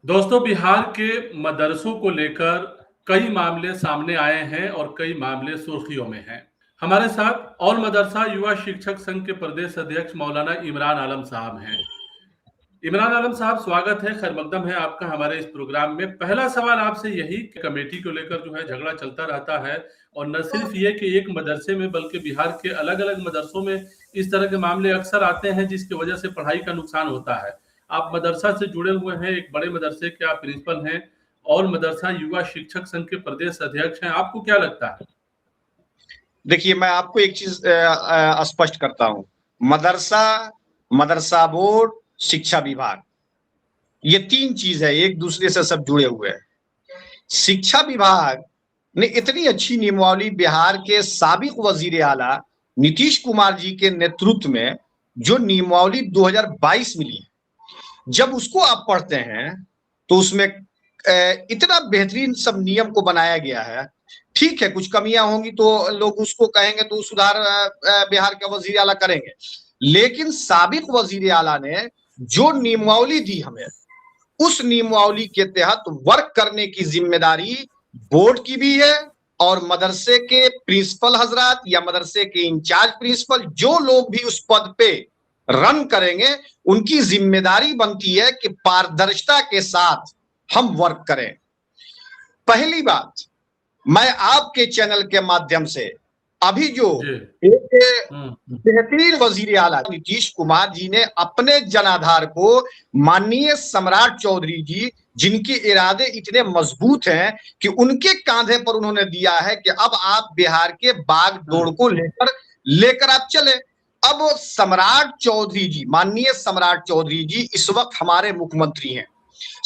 दोस्तों, बिहार के मदरसों को लेकर कई मामले सामने आए हैं और कई मामले सुर्खियों में हैं। हमारे साथ ऑल मदरसा युवा शिक्षक संघ के प्रदेश अध्यक्ष मौलाना इमरान आलम साहब हैं। इमरान आलम साहब, स्वागत है, खैर मकदम है आपका हमारे इस प्रोग्राम में। पहला सवाल आपसे यही कि कमेटी को लेकर जो है झगड़ा चलता रहता है, और न सिर्फ ये कि एक मदरसे में बल्कि बिहार के अलग-अलग मदरसों में इस तरह के मामले अक्सर आते हैं जिसकी वजह से पढ़ाई का नुकसान होता है। आप मदरसा से जुड़े हुए हैं, एक बड़े मदरसे के आप प्रिंसिपल हैं, ऑल मदरसा युवा शिक्षक संघ के प्रदेश अध्यक्ष हैं। आपको क्या लगता है? देखिए, मैं आपको एक चीज स्पष्ट करता हूं। मदरसा, मदरसा बोर्ड, शिक्षा विभाग, ये तीन चीज है, एक दूसरे से सब जुड़े हुए हैं। शिक्षा विभाग ने इतनी अच्छी नियमावली बिहार के साबिक वजीर आला नीतीश कुमार जी के नेतृत्व में जो नियमावली 2022 मिली है, जब उसको आप पढ़ते हैं तो उसमें इतना बेहतरीन सब नियम को बनाया गया है। ठीक है, कुछ कमियां होंगी तो लोग उसको कहेंगे तो सुधार बिहार के वजीर आला करेंगे, लेकिन साबिक वजीर आला ने जो नियमावली दी हमें, उस नियमावली के तहत वर्क करने की जिम्मेदारी बोर्ड की भी है, और मदरसे के प्रिंसिपल हजरात या मदरसे के इंचार्ज प्रिंसिपल, जो लोग भी उस पद पे रन करेंगे, उनकी जिम्मेदारी बनती है कि पारदर्शिता के साथ हम वर्क करें। पहली बात, मैं आपके चैनल के माध्यम से अभी जो एक बेहतरीन वजीर आला नीतीश कुमार जी ने अपने जनाधार को माननीय सम्राट चौधरी जी, जिनके इरादे इतने मजबूत हैं कि उनके कांधे पर उन्होंने दिया है कि अब आप बिहार के बागडोर को लेकर आप चले। अब सम्राट चौधरी जी, माननीय सम्राट चौधरी जी इस वक्त हमारे मुख्यमंत्री हैं।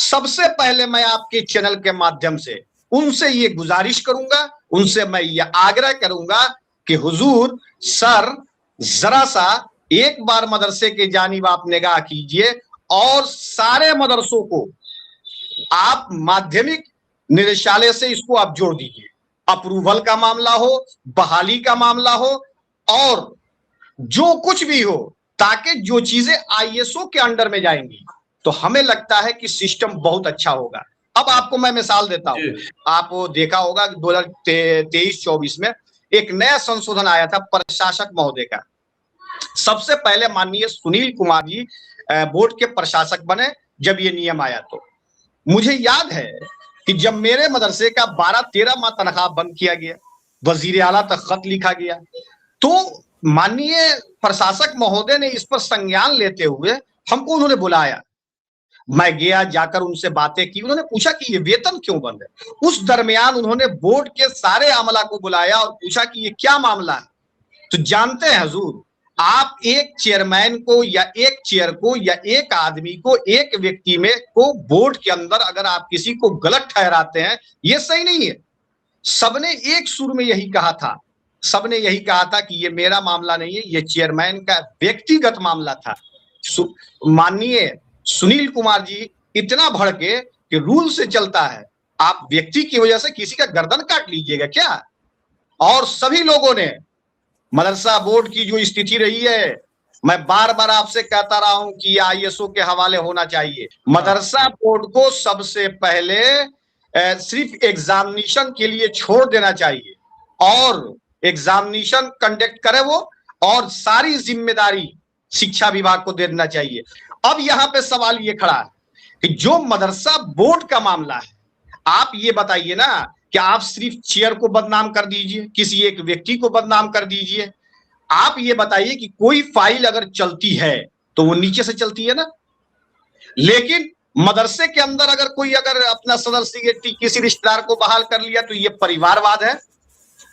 सबसे पहले मैं आपके चैनल के माध्यम से उनसे ये गुजारिश करूंगा, उनसे मैं ये आग्रह करूंगा कि हुजूर सर, जरा सा एक बार मदरसे के जानिब आप निगाह कीजिए, और सारे मदरसों को आप माध्यमिक निदेशालय से इसको आप जोड़ दीजिए। अप्रूवल का मामला हो, बहाली का मामला हो, और जो कुछ भी हो, ताकि जो चीजें आईएसओ के अंडर में जाएंगी तो हमें लगता है कि सिस्टम बहुत अच्छा होगा। अब आपको मैं मिसाल देता हूं, आप देखा होगा 2023-24 में एक नया संशोधन आया था प्रशासक महोदय का। सबसे पहले माननीय सुनील कुमार जी बोर्ड के प्रशासक बने। जब ये नियम आया तो मुझे याद है कि जब मेरे मदरसे का 12-13 माह तनख्वाह बंद किया गया, वजीर आला तक खत लिखा गया, तो माननीय प्रशासक महोदय ने इस पर संज्ञान लेते हुए हमको उन्होंने बुलाया। मैं गया, जाकर उनसे बातें की, उन्होंने पूछा कि ये वेतन क्यों बंद है। उस दरमियान उन्होंने बोर्ड के सारे अमला को बुलाया और पूछा कि ये क्या मामला है। तो जानते हैं हुजूर, आप एक चेयरमैन को या एक चेयर को या एक आदमी को, एक व्यक्ति में को बोर्ड के अंदर अगर आप किसी को गलत ठहराते हैं, ये सही नहीं है। सबने एक सुर में यही कहा था, सबने यही कहा था कि ये मेरा मामला नहीं है, ये चेयरमैन का व्यक्तिगत मामला था। माननीय सुनील कुमार जी इतना भड़के कि रूल से चलता है, आप व्यक्ति की वजह से किसी का गर्दन काट लीजिएगा क्या। और सभी लोगों ने, मदरसा बोर्ड की जो स्थिति रही है, मैं बार बार आपसे कहता रहा हूं कि आईएसओ के हवाले होना चाहिए। मदरसा बोर्ड को सबसे पहले सिर्फ एग्जामिनेशन के लिए छोड़ देना चाहिए, और एग्जामिनेशन कंडक्ट करे वो, और सारी जिम्मेदारी शिक्षा विभाग को दे देना चाहिए। अब यहां पे सवाल ये खड़ा है कि जो मदरसा बोर्ड का मामला है, आप ये बताइए ना कि आप सिर्फ चेयर को बदनाम कर दीजिए, किसी एक व्यक्ति को बदनाम कर दीजिए। आप ये बताइए कि कोई फाइल अगर चलती है तो वो नीचे से चलती है ना, लेकिन मदरसे के अंदर अगर कोई अगर अपना सदस्य किसी रिश्तेदार को बहाल कर लिया तो ये परिवारवाद है,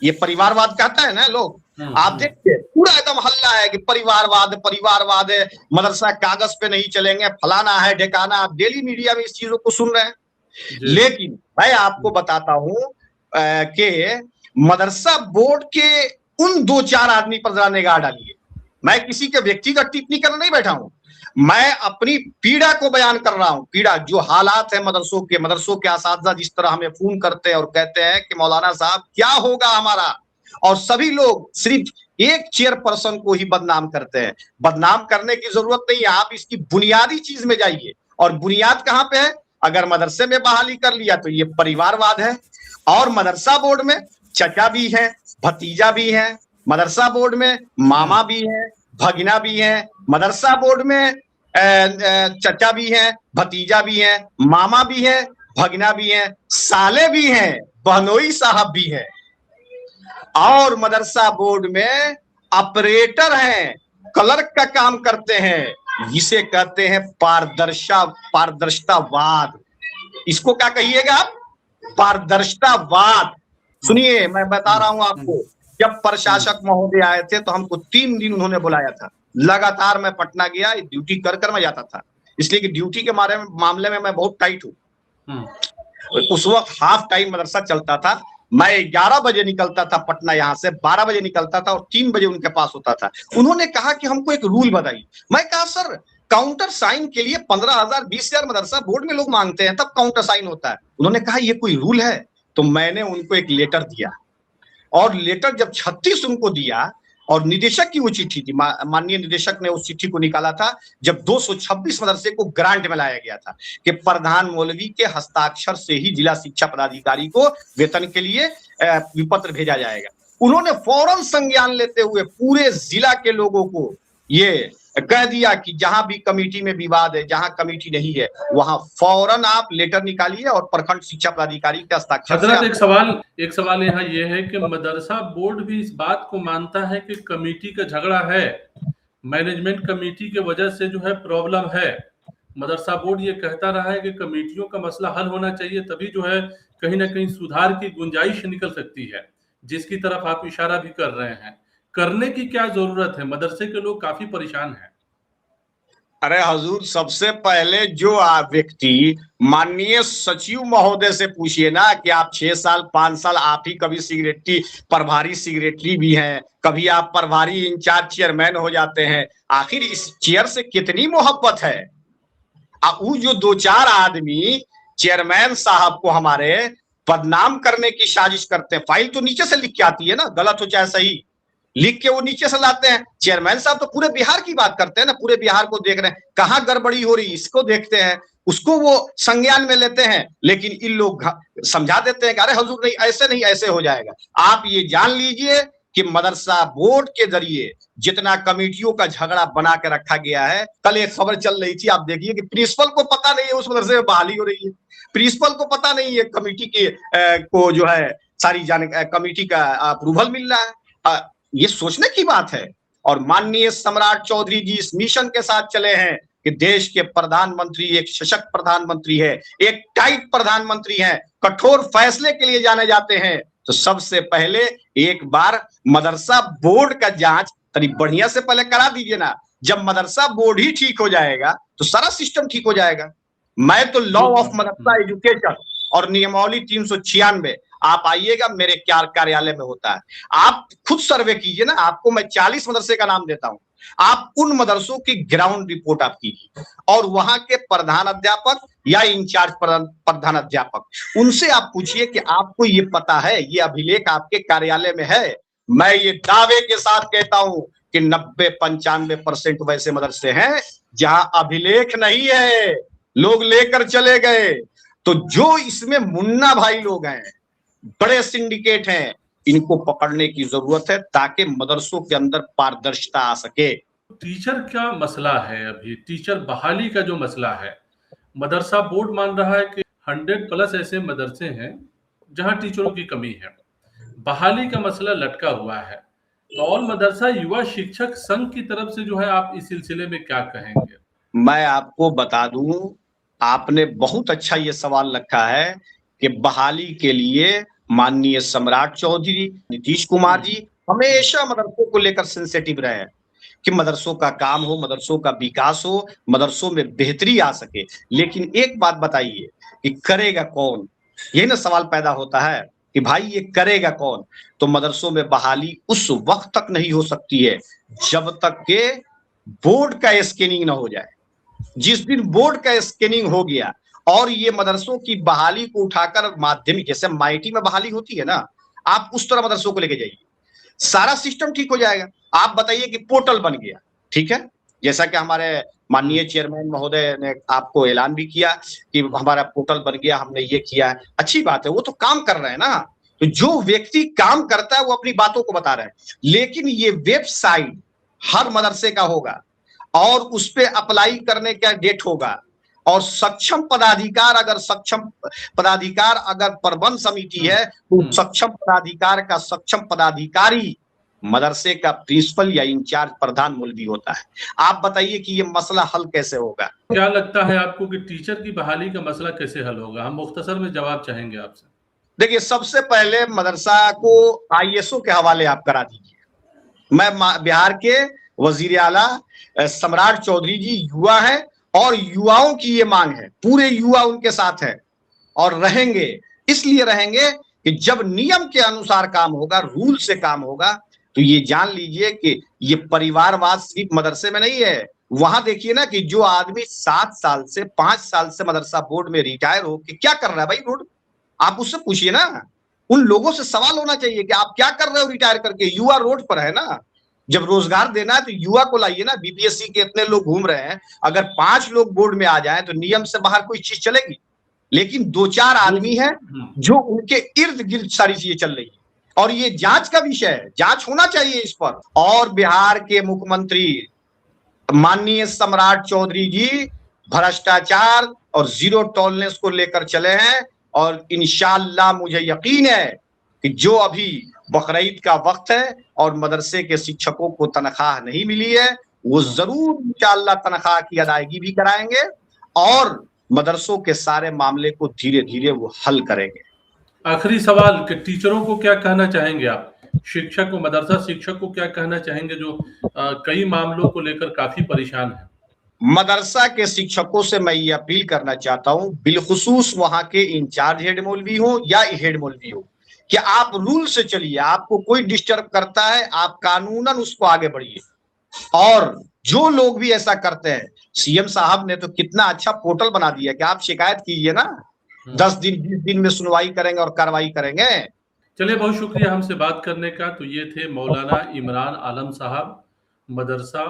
ये परिवारवाद कहता है ना लोग। आप देखिए पूरा एकदम हल्ला है कि परिवारवाद, परिवारवाद है, मदरसा कागज पे नहीं चलेंगे, फलाना है ढेकाना। आप डेली मीडिया में इस चीजों को सुन रहे हैं, लेकिन मैं आपको बताता हूं कि मदरसा बोर्ड के उन 2-4 आदमी पर जरा निगाह डालिए। मैं किसी के व्यक्तिगत टिप्पणी करने नहीं बैठा हूं, मैं अपनी पीड़ा को बयान कर रहा हूं। पीड़ा, जो हालात है मदरसों के असातिज़ा जिस तरह हमें फोन करते हैं और कहते हैं कि मौलाना साहब क्या होगा हमारा, और सभी लोग सिर्फ एक चेयरपर्सन को ही बदनाम करते हैं। बदनाम करने की जरूरत नहीं है, आप इसकी बुनियादी चीज में जाइए, और बुनियाद कहां पे है? अगर मदरसे में बहाली कर लिया तो ये परिवारवाद है। और मदरसा बोर्ड में चचा भी है, भतीजा भी है, मदरसा बोर्ड में मामा भी है, भगिना भी है, मदरसा बोर्ड में चचा भी है, भतीजा भी है, मामा भी है, भगिना भी है, साले भी हैं, बहनोई साहब भी हैं। और मदरसा बोर्ड में ऑपरेटर हैं, क्लर्क का काम करते हैं, जिसे कहते हैं पारदर्शितावाद। इसको क्या कहिएगा आप? पारदर्शितावाद। सुनिए, मैं बता रहा हूं आपको, जब प्रशासक महोदय आए थे तो हमको 3 दिन उन्होंने बुलाया था। लगातार मैं पटना गया, ड्यूटी कर मैं जाता था, इसलिए कि ड्यूटी के मामले में मैं बहुत टाइट हूं। उस वक्त हाफ टाइम मदरसा चलता था। मैं 11 बजे निकलता था पटना, यहां से 12 बजे निकलता था और 3 बजे उनके पास होता था। उन्होंने कहा कि हमको एक रूल बताइए। मैं कहा सर, काउंटर साइन के लिए 15,000 20,000 मदरसा बोर्ड में लोग मांगते हैं, तब काउंटर साइन होता है। उन्होंने कहा ये कोई रूल है? तो मैंने उनको एक लेटर दिया, और लेटर जब 36 उनको दिया, और निदेशक की वो चिट्ठी थी, माननीय निदेशक ने उस चिट्ठी को निकाला था जब 226 मदरसे को ग्रांट में लाया गया था कि प्रधान मौलवी के हस्ताक्षर से ही जिला शिक्षा पदाधिकारी को वेतन के लिए विपत्र भेजा जाएगा। उन्होंने फौरन संज्ञान लेते हुए पूरे जिला के लोगों को ये कह दिया कि जहां भी कमेटी में विवाद है, जहां कमेटी नहीं है, वहां फौरन आप लेटर निकालिए और प्रखंड शिक्षा पदाधिकारी के हस्ताक्षर से। हजरत, एक सवाल यहाँ ये है कि मदरसा बोर्ड भी इस बात को मानता है कि कमेटी का झगड़ा है, मैनेजमेंट कमेटी के वजह से जो है प्रॉब्लम है। मदरसा बोर्ड ये कहता रहा है कि कमेटियों का मसला हल होना चाहिए, तभी जो है कहीं ना कहीं सुधार की गुंजाइश निकल सकती है, जिसकी तरफ आप इशारा भी कर रहे हैं। करने की क्या जरूरत है? मदरसे के लोग काफी परेशान हैं। अरे हजूर, सबसे पहले जो व्यक्ति, माननीय सचिव महोदय से पूछिए ना कि आप 6 साल 5 साल आप ही कभी सेक्रेटरी, प्रभारी सेक्रेटरी भी हैं, कभी आप प्रभारी इंचार्ज चेयरमैन हो जाते हैं, आखिर इस चेयर से कितनी मोहब्बत है? वो जो 2-4 आदमी चेयरमैन साहब को हमारे बदनाम करने की साजिश करते हैं। फाइल तो नीचे से लिख के आती है ना, गलत हो चाहे सही, लिख के वो नीचे से लाते हैं। चेयरमैन साहब तो पूरे बिहार की बात करते हैं ना, पूरे बिहार को देख रहे हैं, कहां गड़बड़ी हो रही इसको देखते हैं, उसको वो संज्ञान में लेते हैं। लेकिन इन लोग समझा देते हैं कि अरे हुजूर नहीं, ऐसे नहीं, ऐसे हो जाएगा। आप ये जान लीजिए कि मदरसा बोर्ड के जरिए जितना कमेटियों का झगड़ा बना के रखा गया है। कल एक खबर चल रही थी, आप देखिए कि प्रिंसिपल को पता नहीं है उस मदरसे में बहाली हो रही है, प्रिंसिपल को पता नहीं है कमेटी के को जो है सारी कमेटी का अप्रूवल मिल रहा है। ये सोचने की बात है। और माननीय सम्राट चौधरी जी इस मिशन के साथ चले हैं कि देश के प्रधानमंत्री एक सशक्त प्रधानमंत्री है, एक टाइट प्रधानमंत्री है, कठोर फैसले के लिए जाने जाते हैं। तो सबसे पहले एक बार मदरसा बोर्ड का जांच तनी बढ़िया से पहले करा दीजिए ना। जब मदरसा बोर्ड ही ठीक हो जाएगा तो सारा सिस्टम ठीक हो जाएगा। मैं तो लॉ ऑफ मदरसा एजुकेशन और नियमावली 396 आप आइएगा, मेरे कार्यालय में होता है। आप खुद सर्वे कीजिए ना, आपको मैं 40 मदरसे का नाम देता हूं। आप उन मदरसों की ग्राउंड रिपोर्ट आप कीजिए और वहां के प्रधान अध्यापक या इंचार्ज प्रधान अध्यापक, उनसे आप पूछिए कि आपको ये पता है, ये अभिलेख आपके कार्यालय में है? मैं ये दावे के साथ कहता हूं कि 90-95% वैसे मदरसे हैं जहां अभिलेख नहीं है, लोग लेकर चले गए। तो जो इसमें मुन्ना भाई लोग हैं, बड़े सिंडिकेट हैं, इनको पकड़ने की जरूरत है ताकि मदरसों के अंदर पारदर्शिता आ सके। टीचर क्या मसला है? अभी टीचर बहाली का जो मसला है, मदरसा बोर्ड मान रहा है कि 100+ ऐसे मदरसे हैं जहां टीचरों की कमी है, बहाली का मसला लटका हुआ है। तो ऑल मदरसा युवा शिक्षक संघ की तरफ से जो है, आप इस सिलसिले में क्या कहेंगे? मैं आपको बता दूं, आपने बहुत अच्छा ये सवाल रखा है कि बहाली के लिए माननीय सम्राट चौधरी, नीतीश कुमार जी हमेशा मदरसों को लेकर सेंसिटिव रहे हैं कि मदरसों का काम हो, मदरसों का विकास हो, मदरसों में बेहतरी आ सके। लेकिन एक बात बताइए कि करेगा कौन? यही ना सवाल पैदा होता है कि भाई ये करेगा कौन? तो मदरसों में बहाली उस वक्त तक नहीं हो सकती है जब तक के बोर्ड का स्कैनिंग ना हो जाए। जिस दिन बोर्ड का स्कैनिंग हो गया और ये मदरसों की बहाली को उठाकर माध्यमिक, जैसे माइटी में बहाली होती है ना, आप उस तरह मदरसों को लेके जाइए, सारा सिस्टम ठीक हो जाएगा। आप बताइए कि पोर्टल बन गया, ठीक है, जैसा कि हमारे माननीय चेयरमैन महोदय ने आपको ऐलान भी किया कि हमारा पोर्टल बन गया, हमने ये किया है, अच्छी बात है, वो तो काम कर रहे हैं ना। तो जो व्यक्ति काम करता है वो अपनी बातों को बता रहे हैं, लेकिन ये वेबसाइट हर मदरसे का होगा और उस पे अप्लाई करने का डेट होगा, और सक्षम पदाधिकार अगर प्रबंध समिति है तो सक्षम पदाधिकार का सक्षम पदाधिकारी मदरसे का प्रिंसिपल या इंचार्ज प्रधान मौलवी होता है। आप बताइए कि ये मसला हल कैसे होगा? क्या लगता है आपको कि टीचर की बहाली का मसला कैसे हल होगा? हम मुख्तसर में जवाब चाहेंगे आपसे। देखिए, सबसे पहले मदरसा को आईएसओ के हवाले आप करा दीजिए। मैं बिहार के वजीर आला सम्राट चौधरी जी युवा है और युवाओं की ये मांग है, पूरे युवा उनके साथ है और रहेंगे। इसलिए रहेंगे कि जब नियम के अनुसार काम होगा, रूल से काम होगा, तो ये जान लीजिए कि ये परिवारवाद सिर्फ मदरसे में नहीं है। वहां देखिए ना कि जो आदमी 7 साल से 5 साल से मदरसा बोर्ड में रिटायर हो के क्या कर रहा है भाई रोड, आप उससे पूछिए ना। उन लोगों से सवाल होना चाहिए कि आप क्या कर रहे हो रिटायर करके। युवा रोड पर है ना, जब रोजगार देना है तो युवा को लाइए ना। बीपीएससी के इतने लोग घूम रहे हैं, अगर 5 लोग बोर्ड में आ जाएं तो नियम से बाहर कोई चीज चलेगी, लेकिन 2-4 आदमी हैं जो उनके इर्द गिर्द सारी चीजें चल रही है। और ये जांच का विषय है, जांच होना चाहिए इस पर। और बिहार के मुख्यमंत्री माननीय सम्राट चौधरी जी भ्रष्टाचार और जीरो टॉलरेंस को लेकर चले हैं, और इंशाअल्लाह मुझे यकीन है कि जो अभी बकरीद का वक्त है और मदरसे के शिक्षकों को तनख्वाह नहीं मिली है, वो जरूर इंशाअल्लाह तनख्वाह की अदायगी भी कराएंगे और मदरसों के सारे मामले को धीरे धीरे वो हल करेंगे। आखिरी सवाल कि टीचरों को क्या कहना चाहेंगे आप? शिक्षक को, मदरसा शिक्षक को क्या कहना चाहेंगे जो कई मामलों को लेकर काफी परेशान है? मदरसा के शिक्षकों से मैं ये अपील करना चाहता हूं, बिलखुसूस वहां के इंचार्ज हेड मौलवी हो या हेड मौलवी हो, कि आप रूल से चलिए। आपको कोई डिस्टर्ब करता है, आप कानूनन उसको आगे बढ़िए। और जो लोग भी ऐसा करते हैं, सीएम साहब ने तो कितना अच्छा पोर्टल बना दिया कि आप शिकायत कीजिए ना, 10 दिन 20 दिन में सुनवाई करेंगे और कार्रवाई करेंगे। चलिए, बहुत शुक्रिया हमसे बात करने का। तो ये थे मौलाना इमरान आलम साहब, मदरसा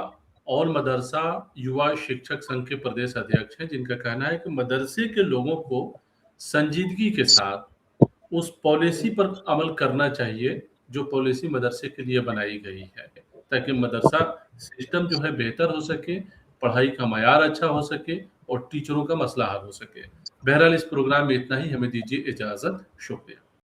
और मदरसा युवा शिक्षक संघ के प्रदेश अध्यक्ष हैं, जिनका कहना है कि मदरसे के लोगों को संजीदगी के साथ उस पॉलिसी पर अमल करना चाहिए जो पॉलिसी मदरसे के लिए बनाई गई है, ताकि मदरसा सिस्टम जो है बेहतर हो सके, पढ़ाई का मयार अच्छा हो सके और टीचरों का मसला हल हो सके। बहरहाल इस प्रोग्राम में इतना ही। हमें दीजिए इजाजत। शुक्रिया।